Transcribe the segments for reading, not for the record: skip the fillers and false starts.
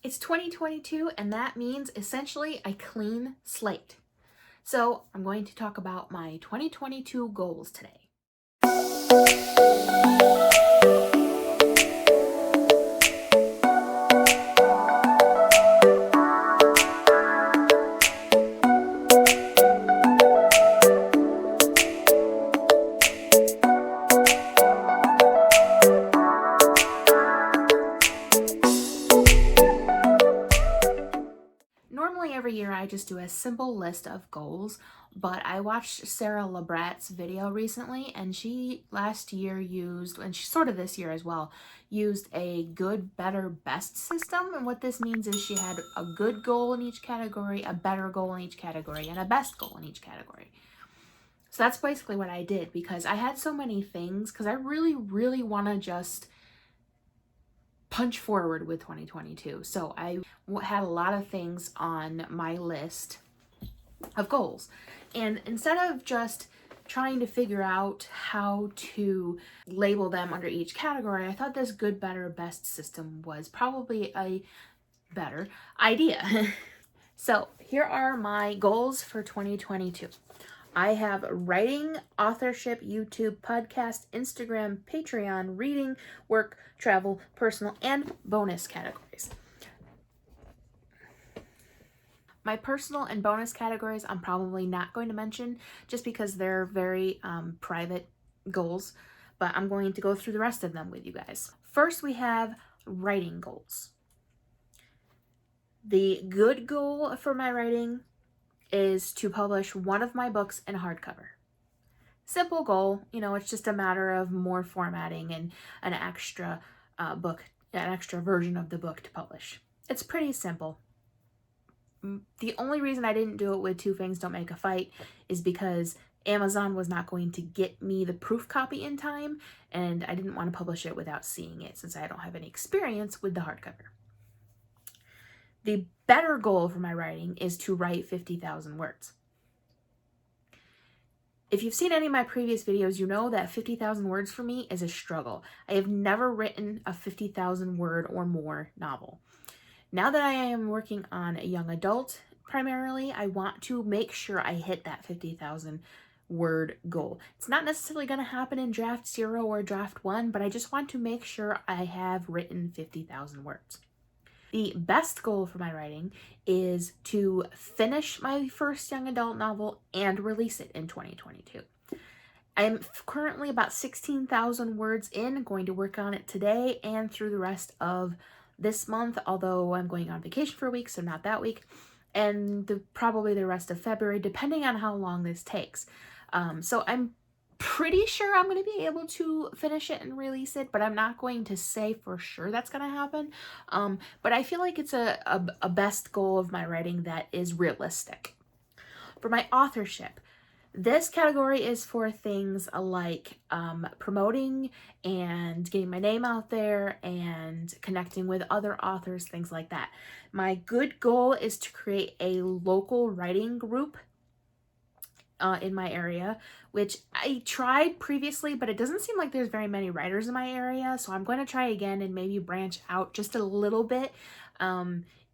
It's 2022, and that means essentially a clean slate. So I'm going to talk about my 2022 goals today. Normally every year I just do a simple list of goals, but I watched Sarah Labrat's video recently, and she last year used, and she sort of this year as well, used a good, better, best system. And what this means is she had a good goal in each category, a better goal in each category, and a best goal in each category. So that's basically what I did, because I had so many things, because I really want to just punch forward with 2022. So I had a lot of things on my list of goals. And instead of just trying to figure out how to label them under each category, I thought this good, better, best system was probably a better idea. So here are my goals for 2022. I have writing, authorship, YouTube, podcast, Instagram, Patreon, reading, work, travel, personal, and bonus categories. My personal and bonus categories I'm probably not going to mention just because they're very private goals, but I'm going to go through the rest of them with you guys. First, we have writing goals. The good goal for my writing is to publish one of my books in hardcover. Simple goal, it's just a matter of more formatting and an extra version of the book to publish. It's pretty simple. The only reason I didn't do it with Two Fangs Don't Make a Fight is because Amazon was not going to get me the proof copy in time, and I didn't want to publish it without seeing it since I don't have any experience with the hardcover. The better goal for my writing is to write 50,000 words. If you've seen any of my previous videos, you know that 50,000 words for me is a struggle. I have never written a 50,000 word or more novel. Now that I am working on a young adult primarily, I want to make sure I hit that 50,000 word goal. It's not necessarily going to happen in draft 0 or draft 1, but I just want to make sure I have written 50,000 words. The best goal for my writing is to finish my first young adult novel and release it in 2022. I'm currently about 16,000 words in, going to work on it today and through the rest of this month, although I'm going on vacation for a week, so not that week, and probably the rest of February, depending on how long this takes. So I'm pretty sure I'm going to be able to finish it and release it, but I'm not going to say for sure that's going to happen. But I feel like it's a best goal of my writing that is realistic. For my authorship, this category is for things like promoting and getting my name out there and connecting with other authors, things like that. My good goal is to create a local writing group in my area, which I tried previously, but it doesn't seem like there's very many writers in my area, so I'm going to try again and maybe branch out just a little bit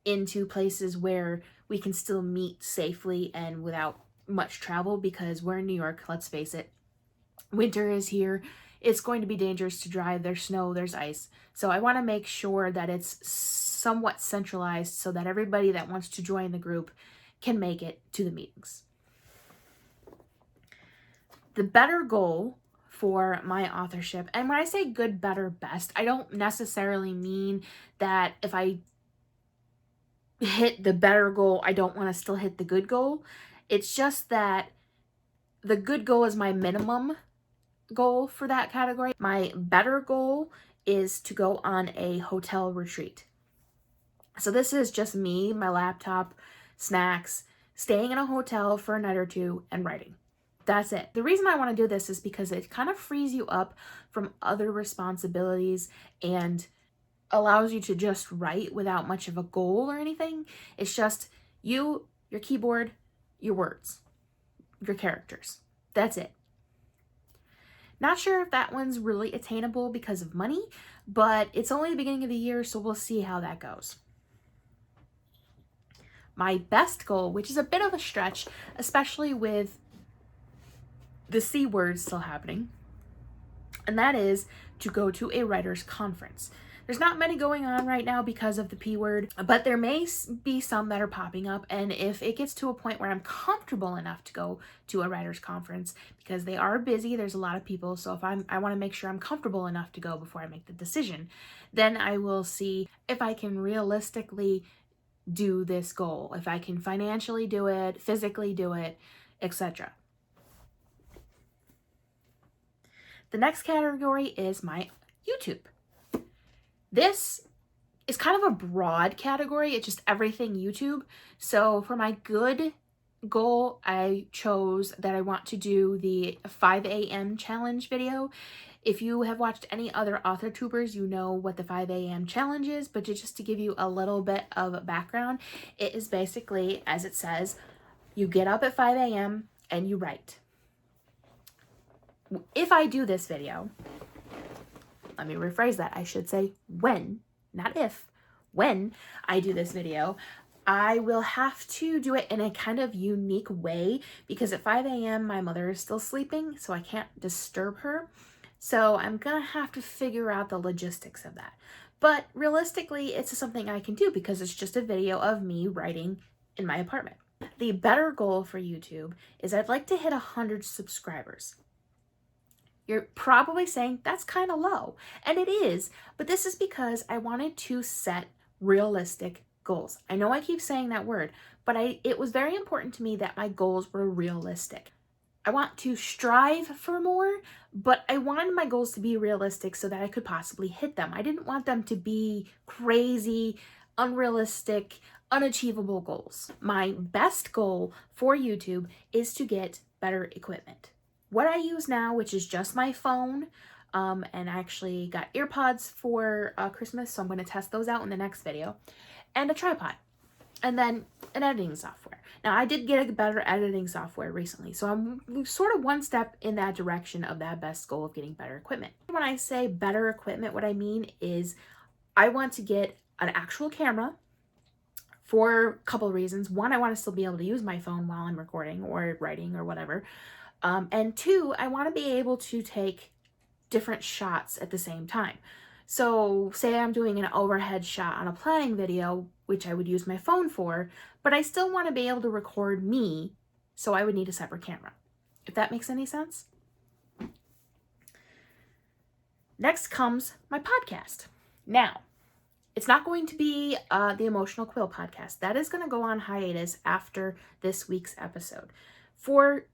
into places where we can still meet safely and without much travel, because we're in New York, let's face it. Winter is here. It's going to be dangerous to drive. There's snow, there's ice. So I want to make sure that it's somewhat centralized so that everybody that wants to join the group can make it to the meetings. The better goal for my authorship, and when I say good, better, best, I don't necessarily mean that if I hit the better goal, I don't want to still hit the good goal. It's just that the good goal is my minimum goal for that category. My better goal is to go on a hotel retreat. So this is just me, my laptop, snacks, staying in a hotel for a night or two, and writing. That's it. The reason I want to do this is because it kind of frees you up from other responsibilities and allows you to just write without much of a goal or anything. It's just you, your keyboard, your words, your characters. That's it. Not sure if that one's really attainable because of money, but it's only the beginning of the year, so we'll see how that goes. my best goal, which is a bit of a stretch, especially with the C word still happening, and that is to go to a writer's conference. There's not many going on right now because of the P word, but there may be some that are popping up. And if it gets to a point where I'm comfortable enough to go to a writer's conference, because they are busy, there's a lot of people. So if I want to make sure I'm comfortable enough to go before I make the decision, then I will see if I can realistically do this goal, if I can financially do it, physically do it, etc. The next category is my YouTube. This is kind of a broad category. It's just everything YouTube. So for my good goal, I chose that I want to do the 5 a.m. challenge video. If you have watched any other author tubers, you know what the 5 a.m. challenge is, but just to give you a little bit of background, it is basically, as it says, you get up at 5 a.m. and you write. If I do this video, let me rephrase that. I should say when, not if. When I do this video, I will have to do it in a kind of unique way because at 5 a.m. my mother is still sleeping, so I can't disturb her. So I'm gonna have to figure out the logistics of that. But realistically, it's something I can do because it's just a video of me writing in my apartment. The better goal for YouTube is I'd like to hit 100 subscribers. You're probably saying that's kind of low, and it is, but this is because I wanted to set realistic goals. I know I keep saying that word, but it was very important to me that my goals were realistic. I want to strive for more, but I wanted my goals to be realistic so that I could possibly hit them. I didn't want them to be crazy, unrealistic, unachievable goals. My best goal for YouTube is to get better equipment. What I use now, which is just my phone, and I actually got earpods for Christmas, so I'm going to test those out in the next video, and a tripod, and then an editing software. Now, I did get a better editing software recently, so I'm sort of one step in that direction of that best goal of getting better equipment. When I say better equipment, what I mean is I want to get an actual camera for a couple of reasons. One, I want to still be able to use my phone while I'm recording or writing or whatever. And two, I want to be able to take different shots at the same time. So say I'm doing an overhead shot on a planning video, which I would use my phone for, but I still want to be able to record me, so I would need a separate camera. If that makes any sense. Next comes my podcast. Now, it's not going to be the Emotional Quill podcast. That is going to go on hiatus after this week's episode for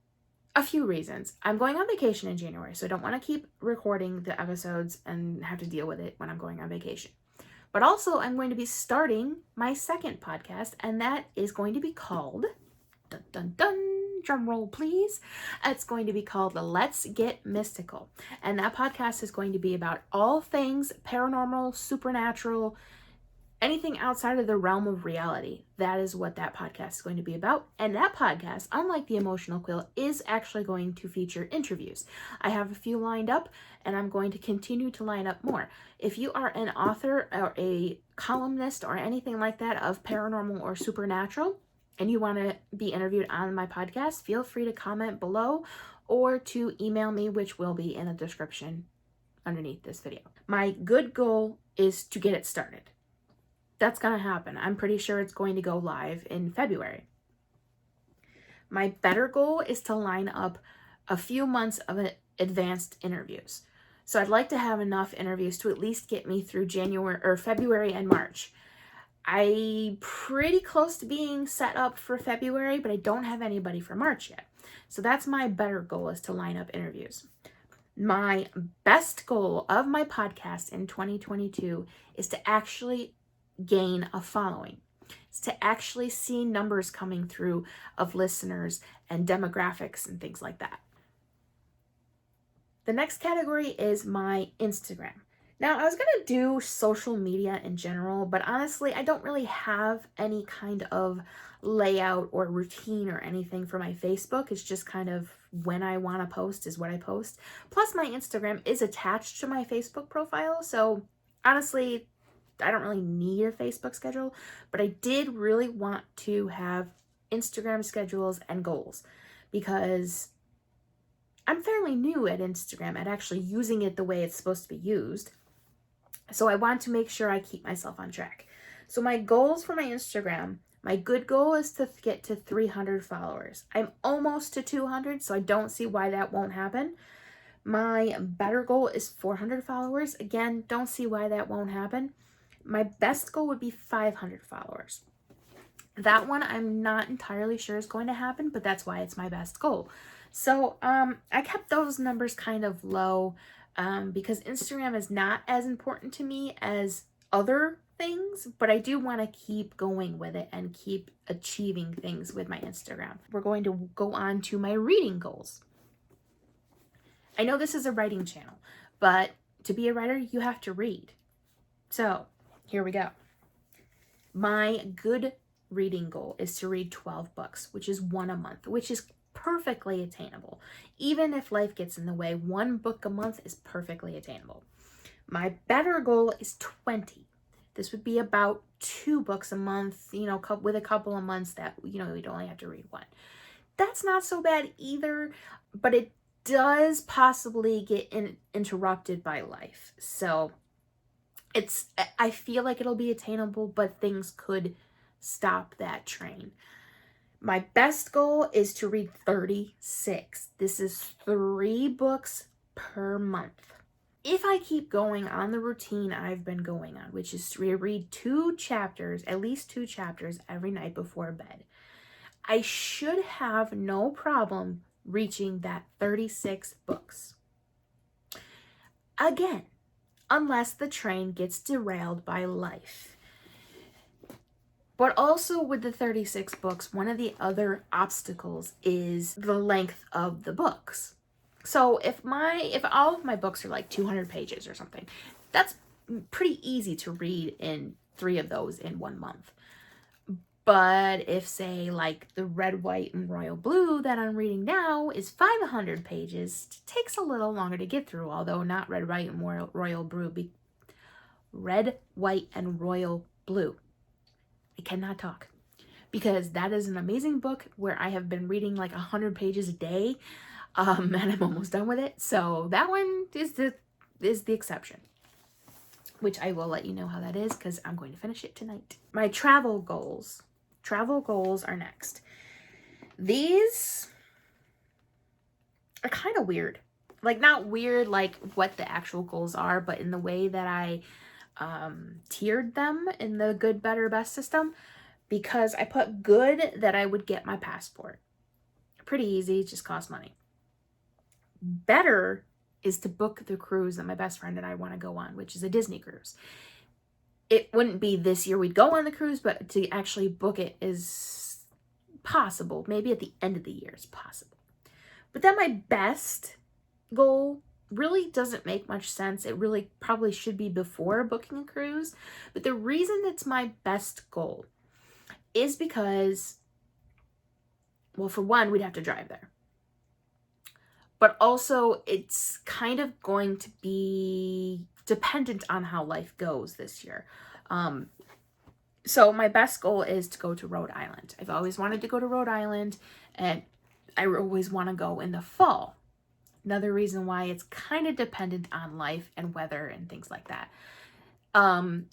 a few reasons. I'm going on vacation in January, so I don't want to keep recording the episodes and have to deal with it when I'm going on vacation. But also, I'm going to be starting my second podcast, and that is going to be called, dun dun dun, drum roll please, it's going to be called Let's Get Mystical. And that podcast is going to be about all things paranormal, supernatural, anything outside of the realm of reality. That is what that podcast is going to be about. And that podcast, unlike the Emotional Quill, is actually going to feature interviews. I have a few lined up, and I'm going to continue to line up more. If you are an author or a columnist or anything like that of paranormal or supernatural, and you want to be interviewed on my podcast, feel free to comment below or to email me, which will be in the description underneath this video. My good goal is to get it started. That's going to happen. I'm pretty sure it's going to go live in February. My better goal is to line up a few months of advanced interviews. So I'd like to have enough interviews to at least get me through January or February and March. I'm pretty close to being set up for February, but I don't have anybody for March yet. So that's my better goal, is to line up interviews. My best goal of my podcast in 2022 is to actually gain a following. It's to actually see numbers coming through of listeners and demographics and things like that. The next category is my Instagram. Now, I was going to do social media in general, but honestly, I don't really have any kind of layout or routine or anything for my Facebook. It's just kind of when I want to post is what I post. Plus, my Instagram is attached to my Facebook profile, so honestly, I don't really need a Facebook schedule, but I did really want to have Instagram schedules and goals because I'm fairly new at Instagram at actually using it the way it's supposed to be used. So I want to make sure I keep myself on track. So my goals for my Instagram, my good goal is to get to 300 followers. I'm almost to 200, so I don't see why that won't happen. My better goal is 400 followers. Again, don't see why that won't happen. My best goal would be 500 followers. That one I'm not entirely sure is going to happen, but that's why it's my best goal. So I kept those numbers kind of low because Instagram is not as important to me as other things, but I do want to keep going with it and keep achieving things with my Instagram. We're going to go on to my reading goals. I know this is a writing channel, but to be a writer, you have to read. So here we go. My good reading goal is to read 12 books, which is one a month, which is perfectly attainable. Even if life gets in the way, one book a month is perfectly attainable. My better goal is 20. This would be about 2 books a month, with a couple of months that, we'd only have to read one. That's not so bad either, but it does possibly get interrupted by life. So I feel like it'll be attainable, but things could stop that train. My best goal is to read 36. This is 3 books per month. If I keep going on the routine I've been going on, which is to read 2 chapters, at least 2 chapters every night before bed, I should have no problem reaching that 36 books. Again, unless the train gets derailed by life. But also with the 36 books, one of the other obstacles is the length of the books. So if all of my books are like 200 pages or something, that's pretty easy to read in 3 of those in 1 month. But if, say, like the Red, White, and Royal Blue that I'm reading now is 500 pages, it takes a little longer to get through, although not Red, White, and Royal Blue. Red, White, and Royal Blue. I cannot talk because that is an amazing book where I have been reading like 100 pages a day, and I'm almost done with it. So that one is the exception, which I will let you know how that is because I'm going to finish it tonight. My travel goals are next. These are kind of weird. Like, not weird like what the actual goals are, but in the way that I tiered them in the good, better, best system, because I put good that I would get my passport. Pretty easy, just costs money. Better is to book the cruise that my best friend and I want to go on, which is a Disney cruise. It wouldn't be this year we'd go on the cruise, but to actually book it is possible. Maybe at the end of the year is possible. But then my best goal really doesn't make much sense. It really probably should be before booking a cruise. But the reason it's my best goal is because, well, for one, we'd have to drive there. But also, it's kind of going to be dependent on how life goes this year. So my best goal is to go to Rhode Island. I've always wanted to go to Rhode Island, and I always want to go in the fall. Another reason why it's kind of dependent on life and weather and things like that. I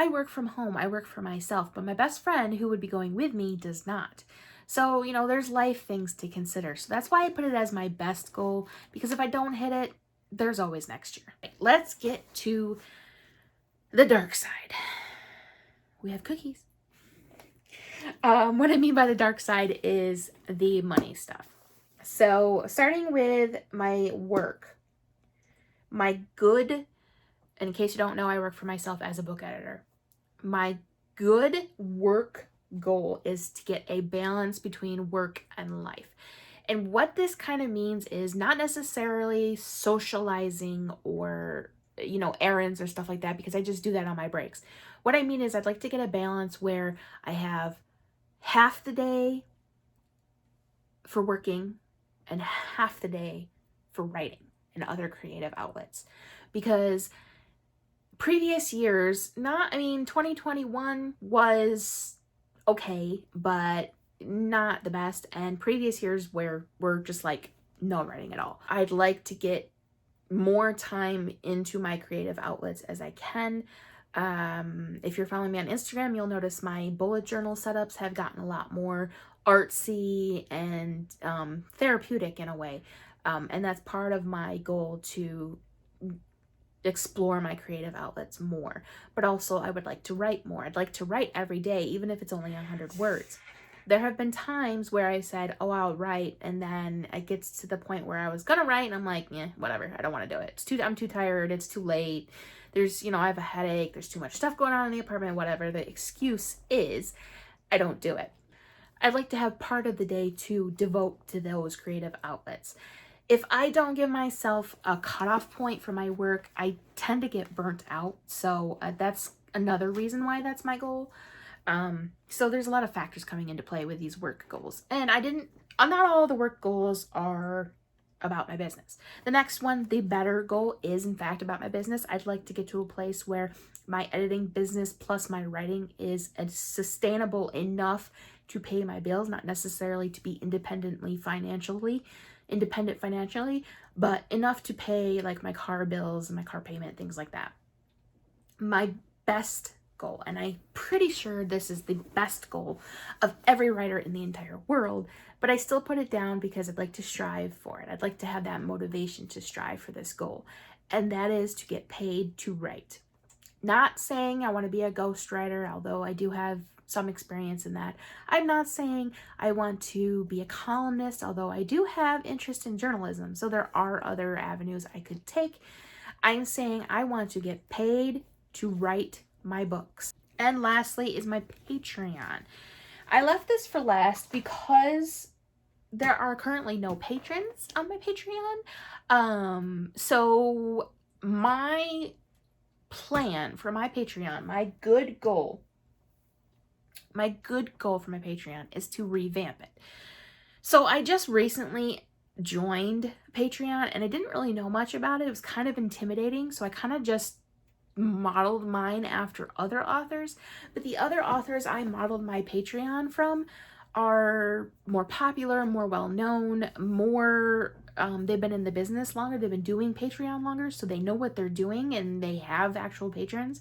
work from home. I work for myself, but my best friend who would be going with me does not. So, there's life things to consider. So that's why I put it as my best goal, because if I don't hit it, there's always next year. Let's get to the dark side. We have cookies. What I mean by the dark side is the money stuff. So starting with my work, my good, and in case you don't know, I work for myself as a book editor. My good work goal is to get a balance between work and life. And what this kind of means is not necessarily socializing or, errands or stuff like that, because I just do that on my breaks. What I mean is I'd like to get a balance where I have half the day for working and half the day for writing and other creative outlets. Because previous years, 2021 was okay, but not the best. And previous years where we're just like no writing at all. I'd like to get more time into my creative outlets as I can. If you're following me on Instagram, you'll notice my bullet journal setups have gotten a lot more artsy and therapeutic in a way. And that's part of my goal to explore my creative outlets more. But also I would like to write more. I'd like to write every day, even if it's only 100 words. There have been times where I said, oh, I'll write, and then it gets to the point where I was gonna write and I'm like, yeah, whatever, I don't want to do it. I'm too tired, it's too late. There's, I have a headache, there's too much stuff going on in the apartment, whatever the excuse is, I don't do it. I'd like to have part of the day to devote to those creative outlets. If I don't give myself a cutoff point for my work, I tend to get burnt out. So that's another reason why that's my goal. So there's a lot of factors coming into play with these work goals. And not all the work goals are about my business. The next one, the better goal, is in fact about my business. I'd like to get to a place where my editing business plus my writing is sustainable enough to pay my bills, not necessarily to be independent financially, but enough to pay like my car bills and my car payment, things like that. My best goal, and I'm pretty sure this is the best goal of every writer in the entire world, but I still put it down because I'd like to strive for it. I'd like to have that motivation to strive for this goal, and that is to get paid to write. Not saying I want to be a ghostwriter, although I do have some experience in that. I'm not saying I want to be a columnist, although I do have interest in journalism, so there are other avenues I could take. I'm saying I want to get paid to write my books. And lastly is my Patreon. I left this for last because there are currently no patrons on my Patreon. So my plan for my Patreon, my good goal for my Patreon is to revamp it. So I just recently joined Patreon and I didn't really know much about it. It was kind of intimidating. So I kind of just modeled mine after other authors. But the other authors I modeled my Patreon from are more popular, more well-known, they've been in the business longer. They've been doing Patreon longer. So they know what they're doing and they have actual patrons.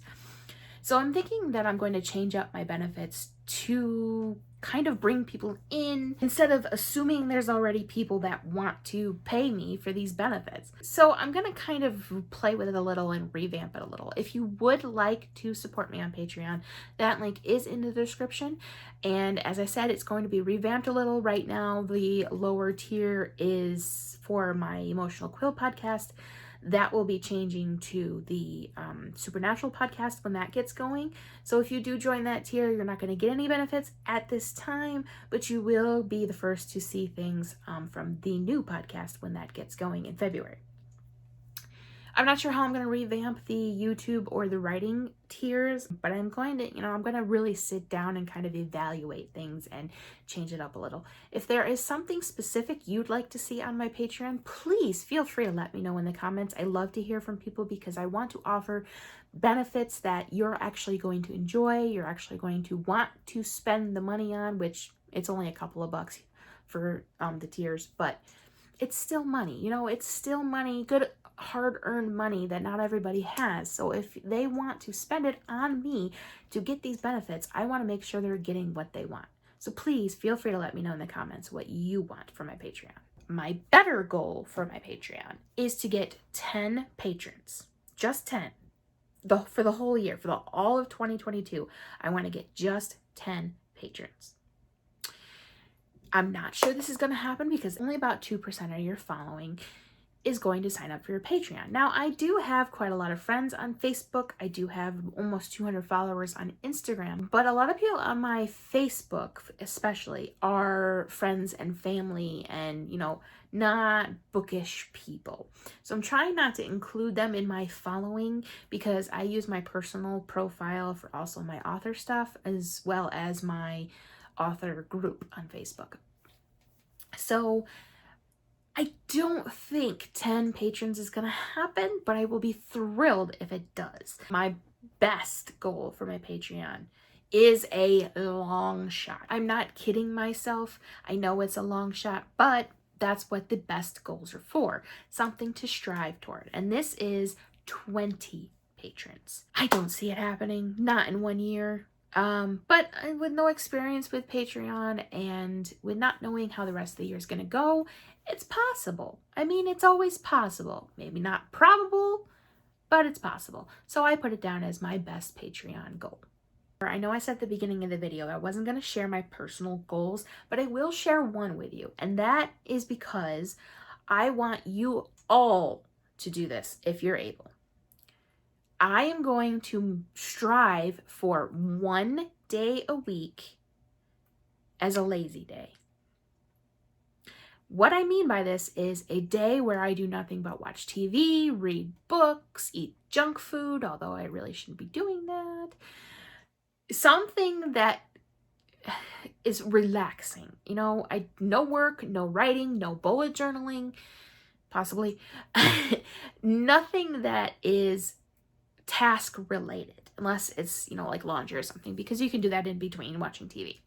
So I'm thinking that I'm going to change up my benefits to kind of bring people in instead of assuming there's already people that want to pay me for these benefits. So I'm going to kind of play with it a little and revamp it a little. If you would like to support me on Patreon, that link is in the description. And as I said, it's going to be revamped a little. Right now, the lower tier is for my Emotional Quill podcast. That will be changing to the Supernatural podcast when that gets going. So if you do join that tier, you're not going to get any benefits at this time, but you will be the first to see things from the new podcast when that gets going in February. I'm not sure how I'm going to revamp the YouTube or the writing tiers, but I'm going to, I'm going to really sit down and kind of evaluate things and change it up a little. If there is something specific you'd like to see on my Patreon, please feel free to let me know in the comments. I love to hear from people because I want to offer benefits that you're actually going to enjoy, you're actually going to want to spend the money on, which it's only a couple of bucks for the tiers, but it's still money. It's still money, good hard-earned money that not everybody has. So if they want to spend it on me to get these benefits, I want to make sure they're getting what they want. So please feel free to let me know in the comments what you want for my Patreon. My better goal for my Patreon is to get 10 patrons, just 10, for the whole year, for all of 2022. I want to get just 10 patrons. I'm not sure this is going to happen because only about 2% of your following is going to sign up for your Patreon. Now, I do have quite a lot of friends on Facebook. I do have almost 200 followers on Instagram, but a lot of people on my Facebook especially are friends and family and, not bookish people. So I'm trying not to include them in my following because I use my personal profile for also my author stuff as well as my author group on Facebook. So I don't think 10 patrons is going to happen, but I will be thrilled if it does. My best goal for my Patreon is a long shot. I'm not kidding myself. I know it's a long shot, but that's what the best goals are for. Something to strive toward. And this is 20 patrons. I don't see it happening, not in 1 year. But with no experience with Patreon and with not knowing how the rest of the year is going to go, it's possible. I mean, it's always possible. Maybe not probable, but it's possible. So I put it down as my best Patreon goal. I know I said at the beginning of the video that I wasn't going to share my personal goals, but I will share one with you. And that is because I want you all to do this if you're able. I am going to strive for 1 day a week as a lazy day. What I mean by this is a day where I do nothing but watch TV, read books, eat junk food, although I really shouldn't be doing that. Something that is relaxing. You know, no work, no writing, no bullet journaling, possibly. Nothing that is task related, unless it's, you know, like laundry or something, because you can do that in between watching TV.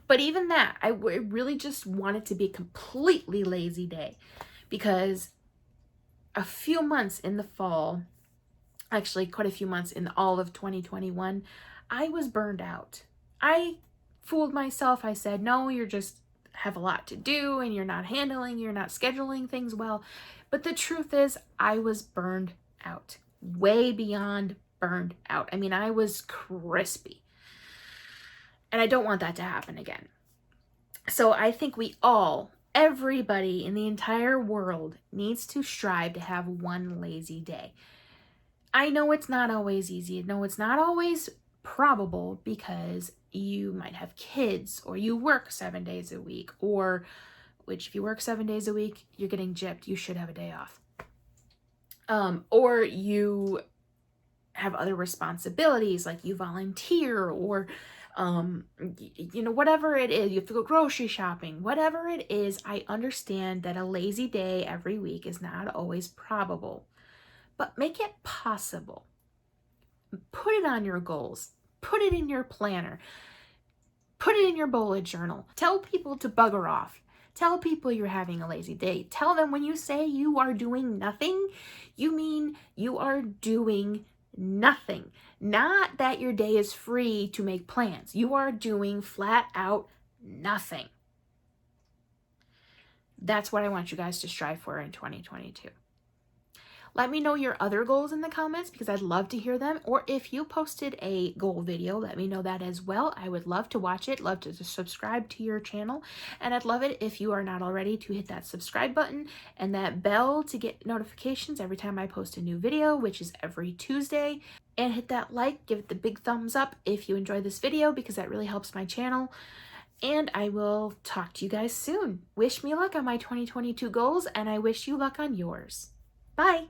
But even that, I really just want it to be a completely lazy day, because a few months in the fall, actually quite a few months in all of 2021, I was burned out. I fooled myself. I said, no, you're just have a lot to do and you're not scheduling things well. But the truth is, I was burned out, way beyond burned out. I mean, I was crispy. And I don't want that to happen again. So I think everybody in the entire world needs to strive to have one lazy day. I know it's not always easy. No, it's not always probable, because you might have kids, or you work 7 days a week, or which if you work 7 days a week, you're getting gypped. You should have a day off. Or you have other responsibilities, like you volunteer, or you know, whatever it is, you have to go grocery shopping, whatever it is. I understand that a lazy day every week is not always probable, but make it possible. Put it on your goals, put it in your planner, put it in your bullet journal. Tell people to bugger off. Tell people you're having a lazy day. Tell them when you say you are doing nothing, you mean you are doing nothing. Not that your day is free to make plans. You are doing flat out nothing. That's what I want you guys to strive for in 2022. Let me know your other goals in the comments, because I'd love to hear them. Or if you posted a goal video, let me know that as well. I would love to watch it, love to subscribe to your channel. And I'd love it if you are not already to hit that subscribe button and that bell to get notifications every time I post a new video, which is every Tuesday. And hit that like, give it the big thumbs up if you enjoyed this video, because that really helps my channel. And I will talk to you guys soon. Wish me luck on my 2022 goals, and I wish you luck on yours. Bye.